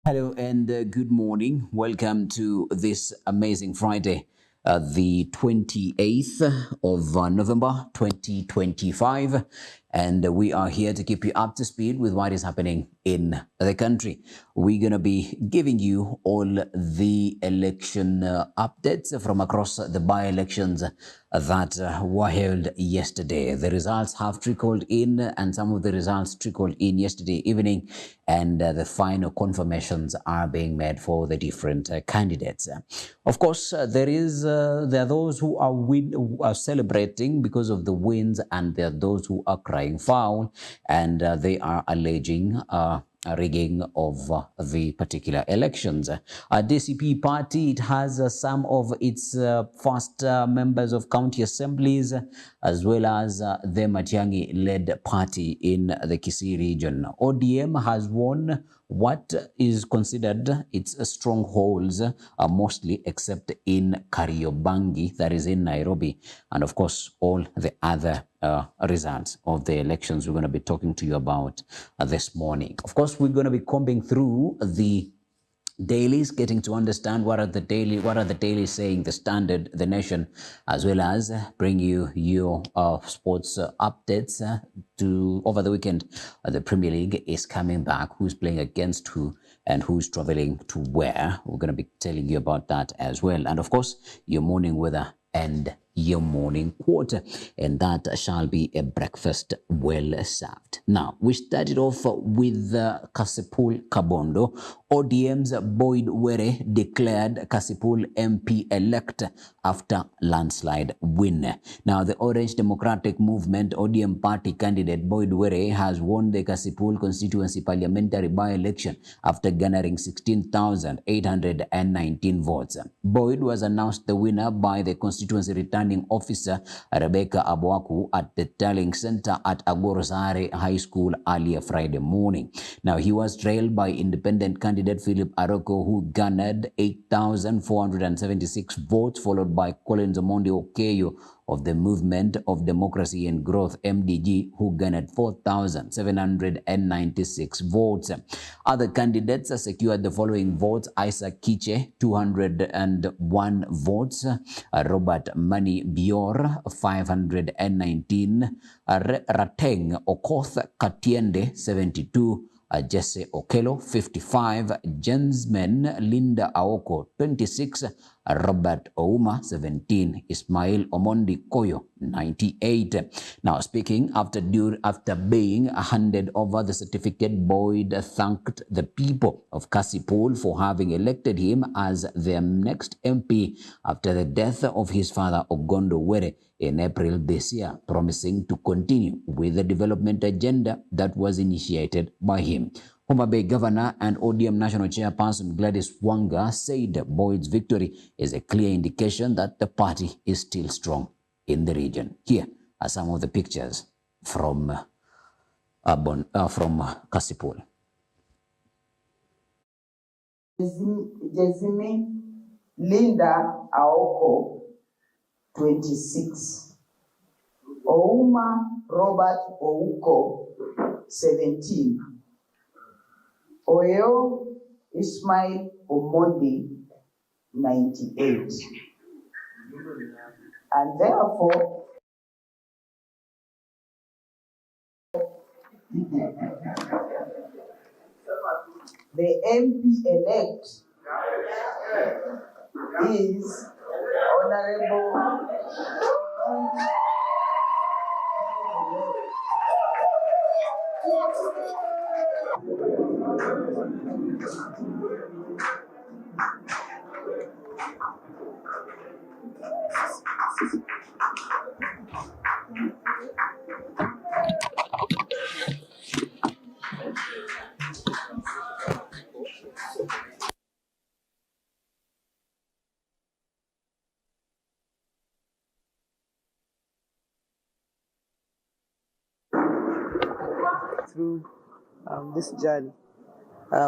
Hello and good morning. Welcome to this amazing Friday, the 28th of November 2025. And we are here to keep you up to speed with what is happening in the country. We're going to be giving you all the election updates from across the by-elections that were held yesterday. The results have trickled in, and some of the results trickled in yesterday evening, and the final confirmations are being made for the different candidates. Of course, there are those who are celebrating because of the wins, and there are those who are crying foul, and they are alleging a rigging of the particular elections. DCP party, it has some of its first members of county assemblies, as well as the Matiang'i-led party in the Kisii region. ODM has won what is considered its strongholds, mostly except in Kariobangi, that is in Nairobi, and of course all the other results of the elections we're going to be talking to you about this morning. Of course, we're going to be combing through the dailies, getting to understand what are the dailies saying, the Standard, the Nation, as well as bring you your sports updates to over the weekend. The Premier League is coming back. Who's playing against who and who's traveling to where? We're going to be telling you about that as well. And of course, your morning weather and your morning quarter, and that shall be a breakfast well served. Now, we started off with Kasipul Kabondo. ODM's Boyd Were declared Kasipul MP elect after landslide win. Now, the Orange Democratic Movement ODM party candidate Boyd Were has won the Kasipul constituency parliamentary by-election after garnering 16,819 votes. Boyd was announced the winner by the constituency returning officer Rebecca Abwaku at the Tallying Center at Agorosare High School earlier Friday morning. Now, he was trailed by independent candidate Philip Aroko, who garnered 8,476 votes, followed by Collins Omondi Okeyo of the Movement of Democracy and Growth MDG, who garnered 4,796 votes. Other candidates secured the following votes: Isaac Kiche, 201 votes, Robert Mani Bior, 519, Rateng Okoth Katiende, 72, Jesse Okelo, 55, Jensmen Linda Aoko, 26, Robert Ouma, 17, Ismail Omondi Koyo, 98. Now, speaking after being handed over the certificate, Boyd thanked the people of Kasipul for having elected him as their next MP after the death of his father Ogondo Were in April this year, promising to continue with the development agenda that was initiated by him. Homa Bay Governor and ODM National Chairperson Gladys Wanga said Boyd's victory is a clear indication that the party is still strong in the region. Here are some of the pictures from Kasipul. Jesime Linda Aoko, 26. Ouma Robert Ouko, 17. Oyo Ismail Omondi, 98. And therefore, the MP-elect is Honorable through this journey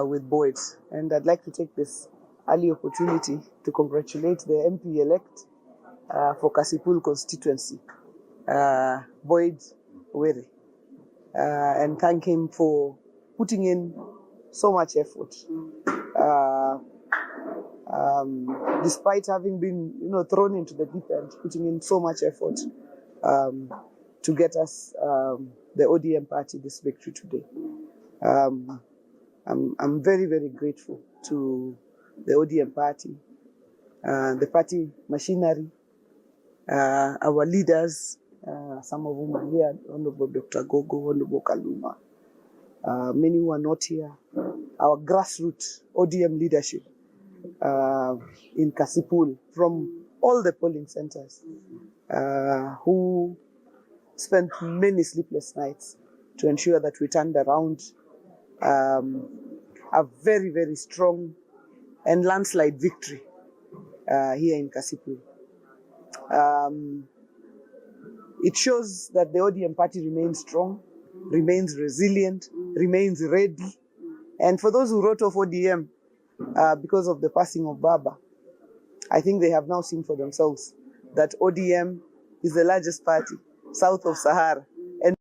with Boyd. And I'd like to take this early opportunity to congratulate the MP-elect for Kasipul constituency, Boyd Were, and thank him for putting in so much effort uh, despite having been, thrown into the deep end, putting in so much effort to get us, the ODM party, this victory today. I'm very, very grateful to the ODM party, the party machinery, our leaders, some of whom are here, Honorable Dr. Gogo, Honorable Kaluma, many who are not here, our grassroots ODM leadership in Kasipul from all the polling centers, who spent many sleepless nights to ensure that we turned around a very, very strong and landslide victory here in Kasipul. It shows that the ODM party remains strong, remains resilient, remains ready. And for those who wrote off ODM because of the passing of Baba, I think they have now seen for themselves that ODM is the largest party south of Sahara. And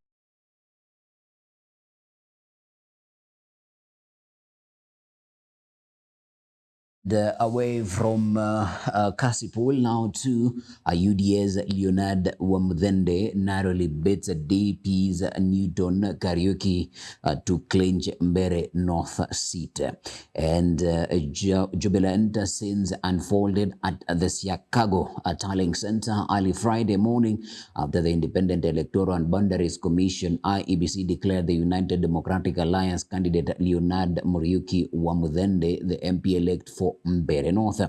away from Kasipul now to UDA's Leonard Wamudende narrowly beats DP's Newton Kariuki to clinch Mbere North seat. And jubilant scenes unfolded at the Siakago Tallying Center early Friday morning after the Independent Electoral and Boundaries Commission IEBC declared the United Democratic Alliance candidate Leonard Muriuki Wamudende the MP-elect for Mbere North.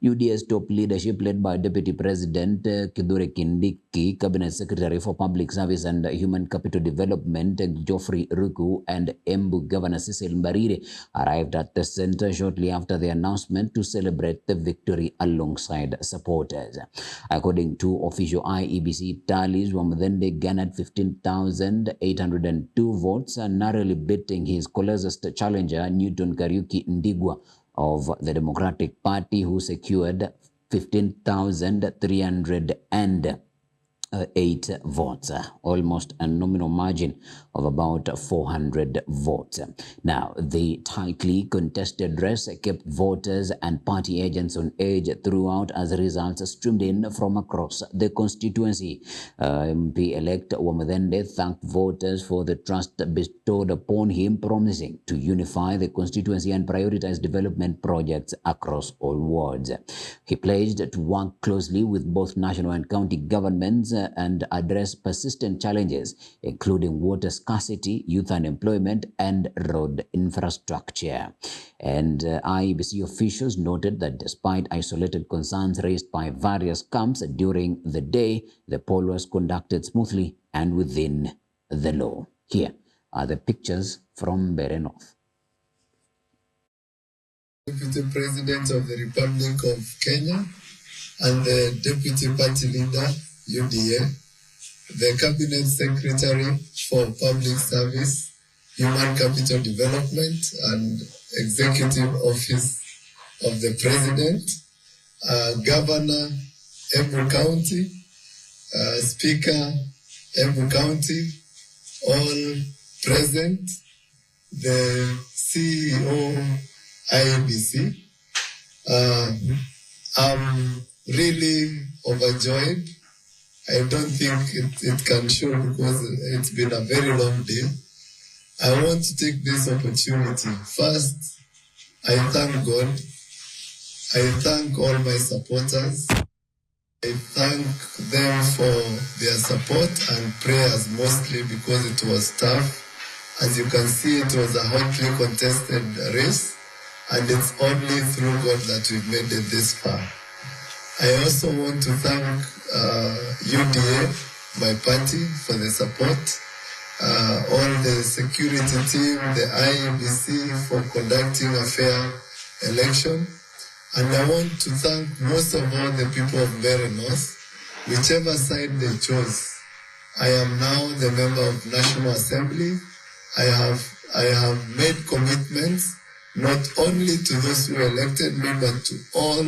UDA's top leadership, led by Deputy President Kithure Kindiki, Cabinet Secretary for Public Service and Human Capital Development Geoffrey Ruku, and Embu Governor Cecil Mbarire, arrived at the center shortly after the announcement to celebrate the victory alongside supporters. According to official IEBC tallies, Wamudende garnered 15,802 votes, narrowly beating his closest challenger Newton Kariuki Ndigwa of the Democratic Party, who secured 15,308 votes, almost a nominal margin of about 400 votes. Now, the tightly contested race kept voters and party agents on edge throughout as results streamed in from across the constituency. MP-elect Wamudende thanked voters for the trust bestowed upon him, promising to unify the constituency and prioritize development projects across all wards. He pledged to work closely with both national and county governments and address persistent challenges, including water scarcity, youth unemployment, and road infrastructure. And IEBC officials noted that despite isolated concerns raised by various camps during the day, the poll was conducted smoothly and within the law. Here are the pictures from Mbere North. Deputy President of the Republic of Kenya and the Deputy Party Leader, UDA, the Cabinet Secretary for Public Service, Human Capital Development and Executive Office of the President, Governor, Embu County, Speaker, Embu County, all present, the CEO, IEBC. I'm really overjoyed. I don't think it can show because it's been a very long day. I want to take this opportunity. First, I thank God. I thank all my supporters. I thank them for their support and prayers mostly because it was tough. As you can see, it was a hotly contested race, and it's only through God that we've made it this far. I also want to thank UDA, my party, for the support, all the security team, the IEBC for conducting a fair election. And I want to thank most of all the people of Mbere North, whichever side they chose. I am now the member of National Assembly. I have made commitments not only to those who elected me, but to all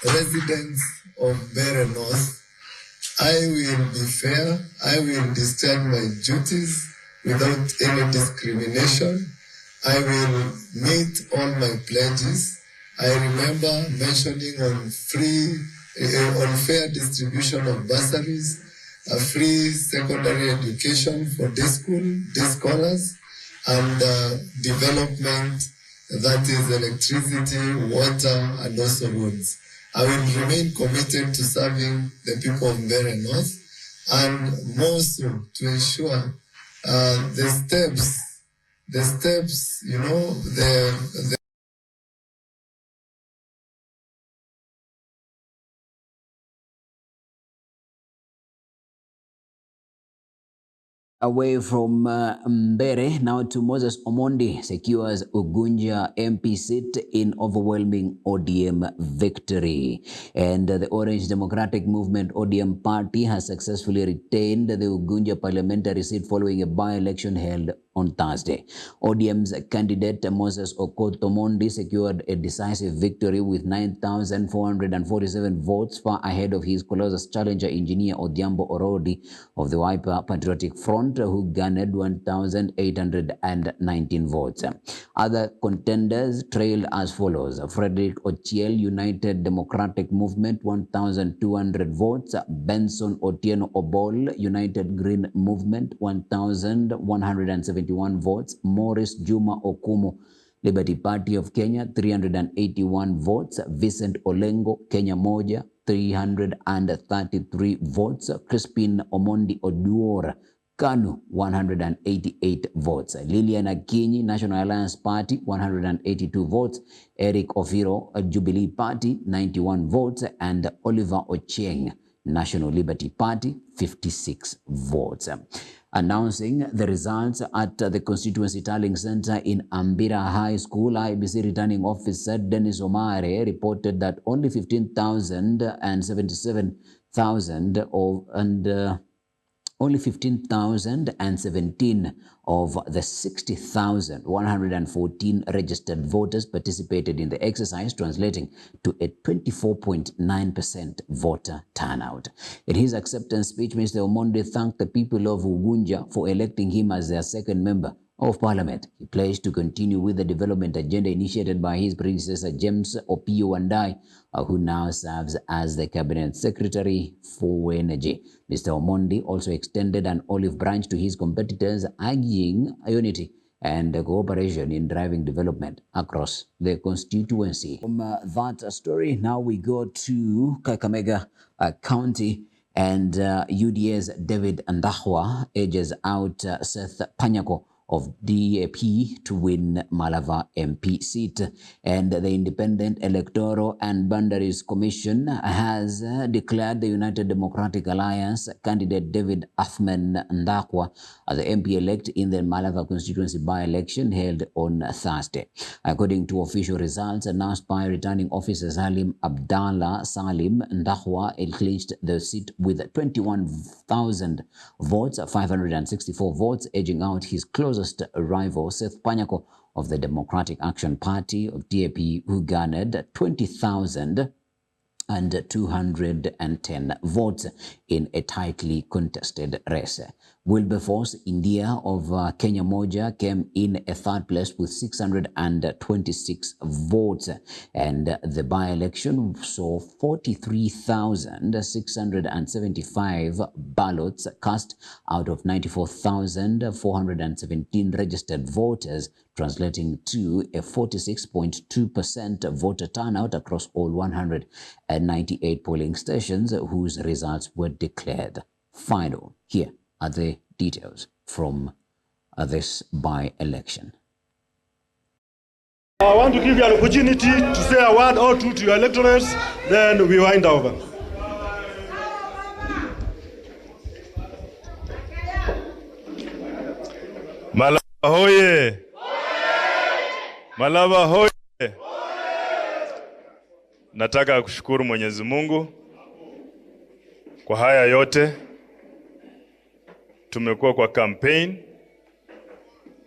residents of Mbere North. I will be fair. I will discharge my duties without any discrimination. I will meet all my pledges. I remember mentioning on fair distribution of bursaries, a free secondary education for day scholars, and development, that is electricity, water, and also roads. I will remain committed to serving the people of Mbeere North, and more so to ensure the steps, the Away from Mbeere, now to Moses Omondi secures Ugunja MP seat in overwhelming ODM victory. And the Orange Democratic Movement ODM party has successfully retained the Ugunja parliamentary seat following a by-election held on Thursday. ODM's candidate Moses Omondi secured a decisive victory with 9,447 votes, far ahead of his closest challenger, Engineer Odhiambo Orodi of the Wiper Patriotic Front, who garnered 1,819 votes. Other contenders trailed as follows: Frederick Ochiel, United Democratic Movement, 1,200 votes; Benson Otieno Obol, United Green Movement, 1,171 votes; Morris Juma Okumu, Liberty Party of Kenya, 381 votes; Vincent Olengo, Kenya Moja, 333 votes; Crispin Omondi Oduor, KANU, 188 votes; Lilian Akinyi, National Alliance Party, 182 votes; Eric Ofiro, Jubilee Party, 91 votes; and Oliver Ochieng, National Liberty Party, 56 votes. Announcing the results at the Constituency Tallying Center in Ambira High School, IEBC Returning Officer Dennis Omare reported that only 15,017 of the 60,114 registered voters participated in the exercise, translating to a 24.9% voter turnout. In his acceptance speech, Mr. Omondi thanked the people of Ugunja for electing him as their second member of Parliament. He pledged to continue with the development agenda initiated by his predecessor, James Opiyo Wandayi, who now serves as the Cabinet Secretary for Energy. Mr. Omondi also extended an olive branch to his competitors, urging unity and cooperation in driving development across the constituency. From that story, now we go to Kakamega County, and UDA's David Ndahwa edges out Seth Panyako of DAP to win Malava MP seat. And the Independent Electoral and Boundaries Commission has declared the United Democratic Alliance candidate David Ahmed Ndakwa as the MP-elect in the Malava constituency by-election held on Thursday. According to official results announced by returning officer Salim Abdallah Salim, Ndakwa clinched the seat with 21,000 votes, 564 votes, edging out his closest rival Seth Panyako of the Democratic Action Party of DAP, who garnered 20,210 votes in a tightly contested race. Wilberforce India of Kenya Moja came in a third place with 626 votes, and the by-election saw 43,675 ballots cast out of 94,417 registered voters, translating to a 46.2% voter turnout across all 198 polling stations, whose results were declared final. Here are the details from this by-election. I want to give you an opportunity to say a word or two to your electorates, then we wind over. Malava hoye! Malava hoye! Nataka kushukuru Mwenyezi Mungu kwa haya yote. Tumekuwa kwa campaign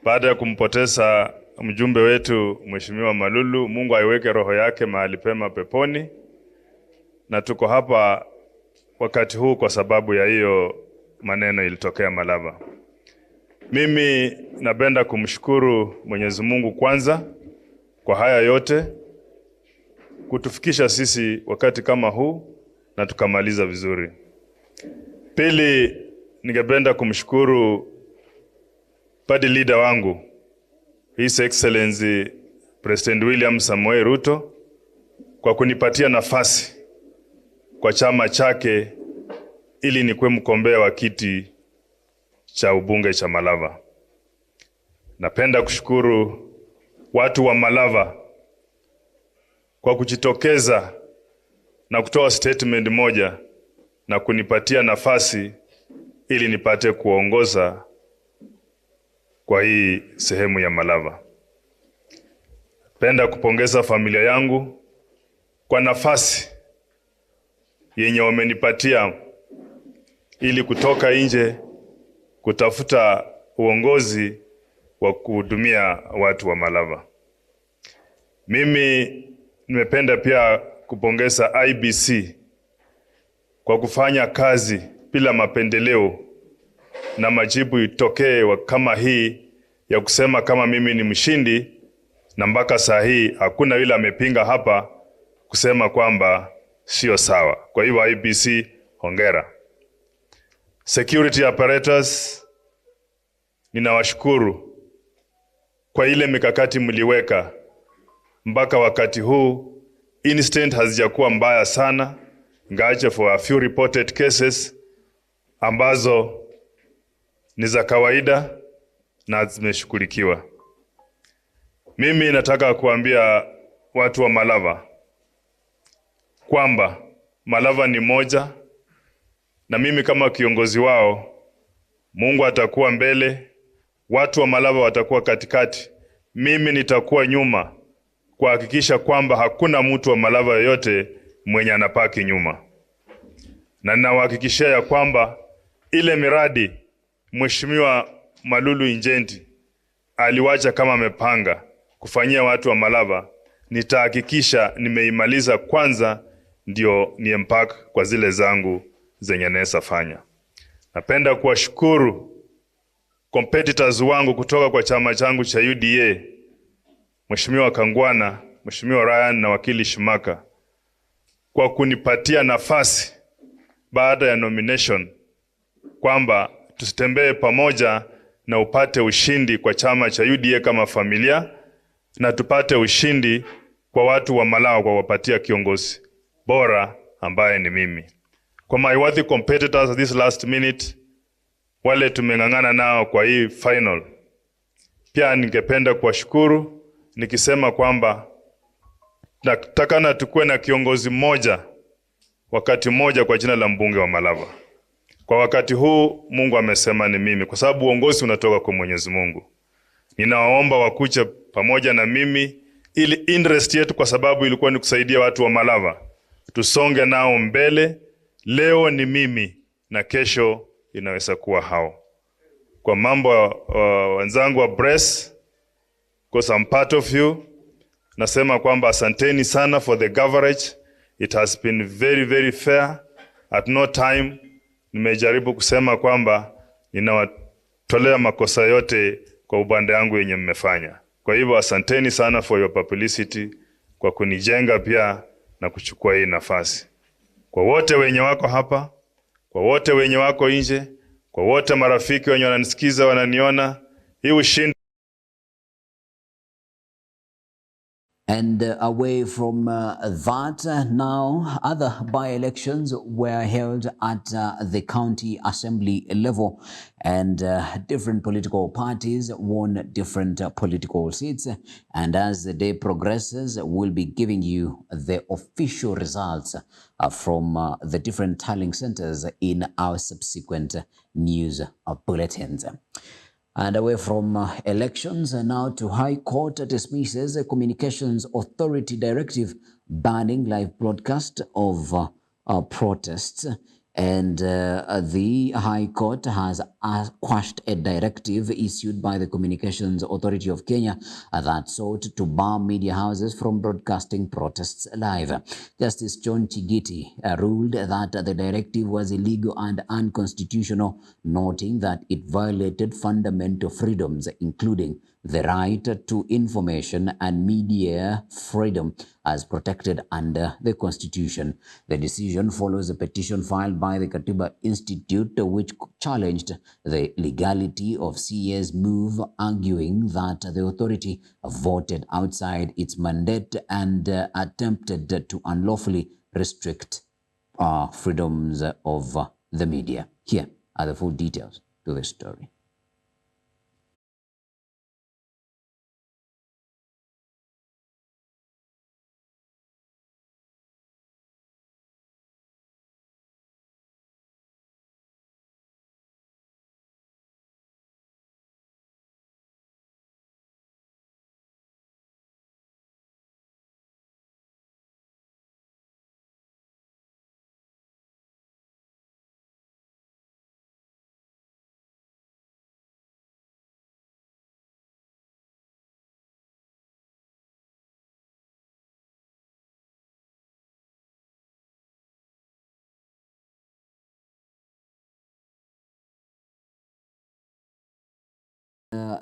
baada ya kumpoteza mjumbe wetu Mheshimiwa Malulu. Mungu aiweke roho yake mahali pema peponi, na tuko hapa wakati huu kwa sababu ya hiyo maneno ilitokea Malava. Mimi napenda kumshukuru Mwenyezi Mungu kwanza kwa haya yote, kutufikisha sisi wakati kama huu na tukamaliza vizuri. Pili, ningependa kumshukuru party leader wangu, His Excellency President William Samoei Ruto, kwa kunipatia nafasi kwa chama chake ili nikuwe mgombea wa kiti cha ubunge cha Malava. Napenda kushukuru watu wa Malava kwa kujitokeza na kutoa statement moja na kunipatia nafasi ili nipate kuongoza kwa hii sehemu ya Malava. Napenda kupongeza familia yangu kwa nafasi yenye wamenipatia ili kutoka nje kutafuta uongozi wa kuhudumia watu wa Malava. Mimi nimependa pia kupongeza IBC kwa kufanya kazi bila mapendeleo na majibu itokee kama hii ya kusema kama mimi ni mshindi, na mpaka saa hii hakuna yule amepinga hapa kusema kwamba sio sawa. Kwa hivyo IBC, hongera. Security apparatus, ninawashukuru kwa ile mikakati mliweka mpaka wakati huu. Incident hazijakuwa mbaya sana, ngache for a few reported cases ambazo ni za kawaida na zimeshughulikiwa. Mimi nataka kuambia watu wa Malava kwamba Malava ni moja, na mimi kama kiongozi wao, Mungu atakuwa mbele, watu wa Malava watakuwa katikati, mimi nitakuwa nyuma kuhakikisha kwamba hakuna mtu wa Malava yoyote mwenye anapaki nyuma. Na ninawahakikishia ya kwamba ile miradi Mheshimiwa Malulu Injenti aliwacha kama amepanga kufanyia watu wa Malava, nitahakikisha nimeimaliza kwanza, ndio ni impact kwa zile zangu zenye naweza fanya. Napenda kuwashukuru competitors wangu kutoka kwa chama changu cha UDA, Mheshimiwa Kangwana, Mheshimiwa Ryan na wakili Shimaka, kwa kunipatia nafasi baada ya nomination kwamba tusitembee pamoja na upate ushindi kwa chama cha UDA kama familia, na tupate ushindi kwa watu wa Malava kwa wapatia kiongozi bora ambaye ni mimi. Kwa my worthy competitors this last minute, wale tumeng'ang'ana nao kwa hii final, pia ningependa kuwashukuru nikisema kwamba nataka tukue na kiongozi mmoja wakati mmoja kwa jina la mbunge wa Malava. Kwa wakati huu Mungu amesema ni mimi, kwa sababu uongozi unatoka kwa Mwenyezi Mungu. Ninawaomba wakuje pamoja na mimi ili interest yetu, kwa sababu ilikuwa ni kusaidia watu wa Malava, tusonge nao mbele. Leo ni mimi na kesho inaweza kuwa hao. Kwa mambo wenzangu wa Bress, because I'm part of you, nasema kwamba asanteni sana for the coverage. It has been very, very fair. At no time nimejaribu kusema kwamba ninawatolea makosa yote kwa upande wangu yenye mmefanya. Kwa hivyo asanteni sana for your publicity, kwa kunijenga pia na kuchukua hii nafasi. Kwa wote wenye wako hapa, kwa wote wenye wako nje, kwa wote marafiki wenye wananisikiza wananiona, hii ushindi. And away from that, now other by-elections were held at the county assembly level, and different political parties won different political seats. And as the day progresses, we'll be giving you the official results from the different tallying centers in our subsequent news bulletins. And away from elections, now to High Court dismisses a Communications Authority directive banning live broadcast of protests. And the High Court has quashed a directive issued by the Communications Authority of Kenya that sought to bar media houses from broadcasting protests live. Justice John Chigiti ruled that the directive was illegal and unconstitutional, noting that it violated fundamental freedoms, including the right to information and media freedom as protected under the Constitution. The decision follows a petition filed by the Katiba Institute, which challenged the legality of CA's move, arguing that the authority voted outside its mandate and attempted to unlawfully restrict freedoms of the media. Here are the full details to this story.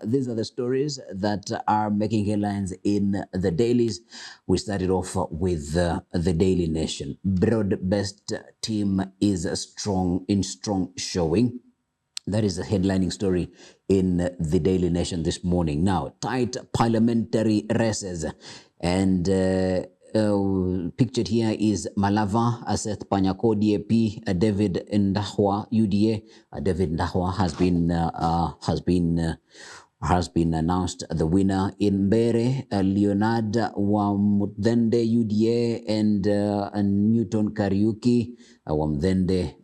These are the stories that are making headlines in the dailies. We started off with the Daily Nation. Broad-based team is strong showing. That is a headlining story in the Daily Nation this morning. Now, tight parliamentary races, and pictured here is Malava, Seth Panyako, DAP, David Ndahwa, UDA. David Ndahwa has been announced the winner. In Mbere, Leonard Wamudende, UDA, and Newton Kariuki, Wamudende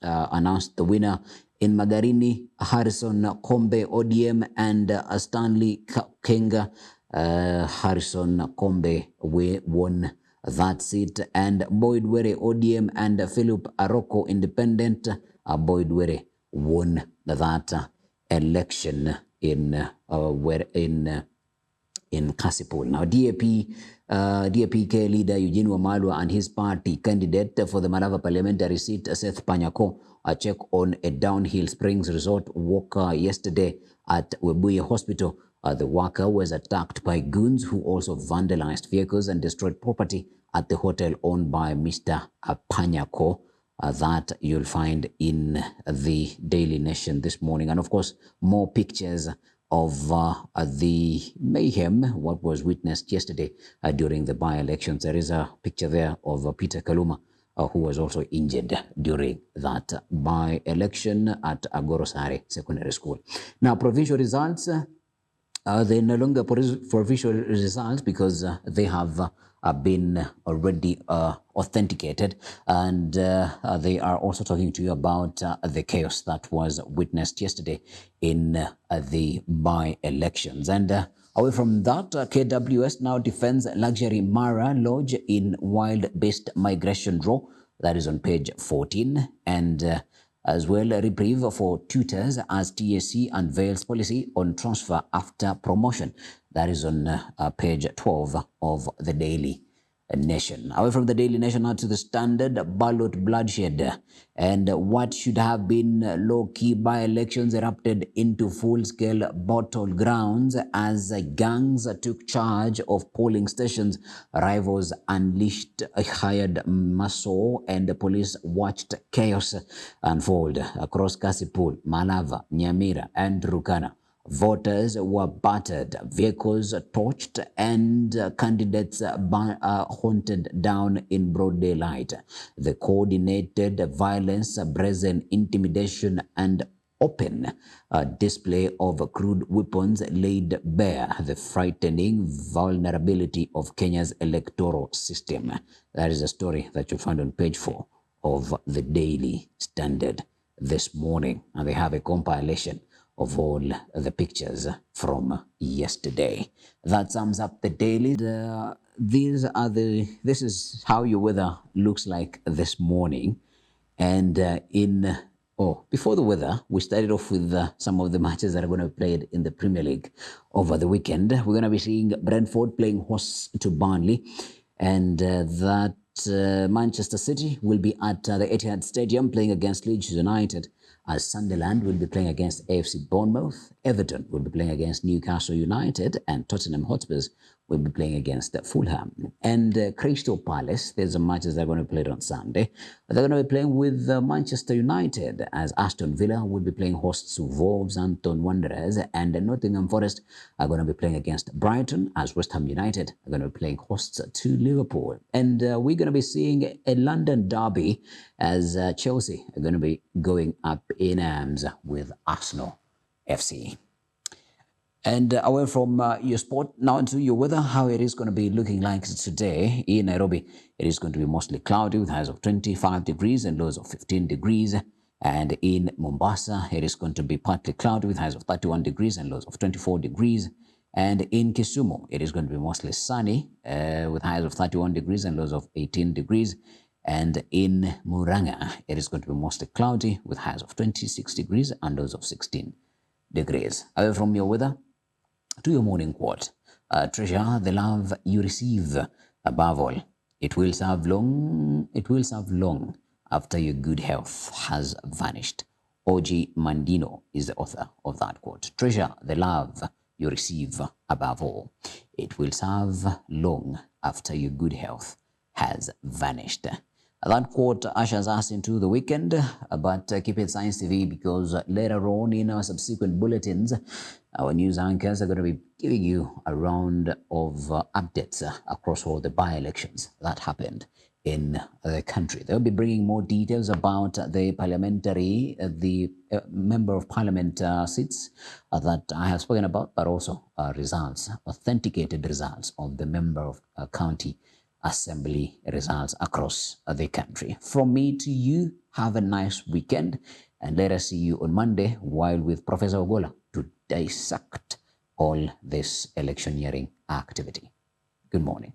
announced the winner. In Magarini, Harrison Kombe, ODM, and Stanley Kenga. Harrison Kombe won that seat, and Boyd Were, ODM, and Philip Aroko, Independent. Boyd Were won that election in Kasipul. Now, DAPK leader Eugene Wamalwa and his party candidate for the Malava parliamentary seat, Seth Panyako, check on a downhill Springs Resort walker yesterday at Webuye Hospital. The worker was attacked by goons who also vandalized vehicles and destroyed property at the hotel owned by Mr. Panyako. That you'll find in the Daily Nation this morning. And of course, more pictures of the mayhem, what was witnessed yesterday during the by-elections. There is a picture there of Peter Kaluma, who was also injured during that by-election at Agorosare Secondary School. Now, provincial results, they're no longer provincial results because they have been already authenticated, and they are also talking to you about the chaos that was witnessed yesterday in the by-elections. And away from that, KWS now defends luxury Mara Lodge in wild-based migration draw. That is on page 14. And as well, a reprieve for tutors as TSC unveils policy on transfer after promotion. That is on page 12 of the Daily Nation. Away from the Daily Nation now to the Standard, ballot bloodshed, and what should have been low-key by-elections erupted into full-scale battlegrounds as gangs took charge of polling stations. Rivals unleashed a hired muscle, and the police watched chaos unfold across Kasipul, Malava, Nyamira, and Turkana. Voters were battered, vehicles torched, and candidates hunted down in broad daylight. The coordinated violence, brazen intimidation, and open display of crude weapons laid bare the frightening vulnerability of Kenya's electoral system. That is a story that you'll find on page 4 of the Daily Standard this morning. And they have a compilation of all the pictures from yesterday. That sums up the daily. this is how your weather looks like this morning. And before the weather, we started off with some of the matches that are going to be played in the Premier League over the weekend. We're going to be seeing Brentford playing host to Burnley, and that Manchester City will be at the Etihad Stadium playing against Leeds United, as Sunderland will be playing against AFC Bournemouth, Everton will be playing against Newcastle United, and Tottenham Hotspurs will be playing against Fulham. And Crystal Palace, there's some matches that are going to be played on Sunday. They're going to be playing with Manchester United, as Aston Villa will be playing hosts to Wolverhampton Wanderers, and Nottingham Forest are going to be playing against Brighton, as West Ham United are going to be playing hosts to Liverpool. And we're going to be seeing a London derby, as Chelsea are going to be going up in arms with Arsenal FC. And away from your sport, now into your weather, how it is going to be looking like today. In Nairobi, it is going to be mostly cloudy with highs of 25 degrees and lows of 15 degrees. And in Mombasa, it is going to be partly cloudy with highs of 31 degrees and lows of 24 degrees. And in Kisumu, it is going to be mostly sunny with highs of 31 degrees and lows of 18 degrees. And in Muranga, it is going to be mostly cloudy with highs of 26 degrees and lows of 16 degrees. Away from your weather, to your morning quote. Treasure the love you receive. Above all, it will serve long after your good health has vanished. O.G. Mandino is the author of that quote. Treasure the love you receive. Above all, it will serve long after your good health has vanished. That quote ushers us into the weekend, but keep it Science TV, because later on in our subsequent bulletins, our news anchors are going to be giving you a round of updates across all the by-elections that happened in the country. They'll be bringing more details about the member of parliament seats that I have spoken about, but also results, authenticated results of the member of county assembly results across the country. From me to you, have a nice weekend, and let us see you on Monday while with Professor Ogola to dissect all this electioneering activity. Good morning.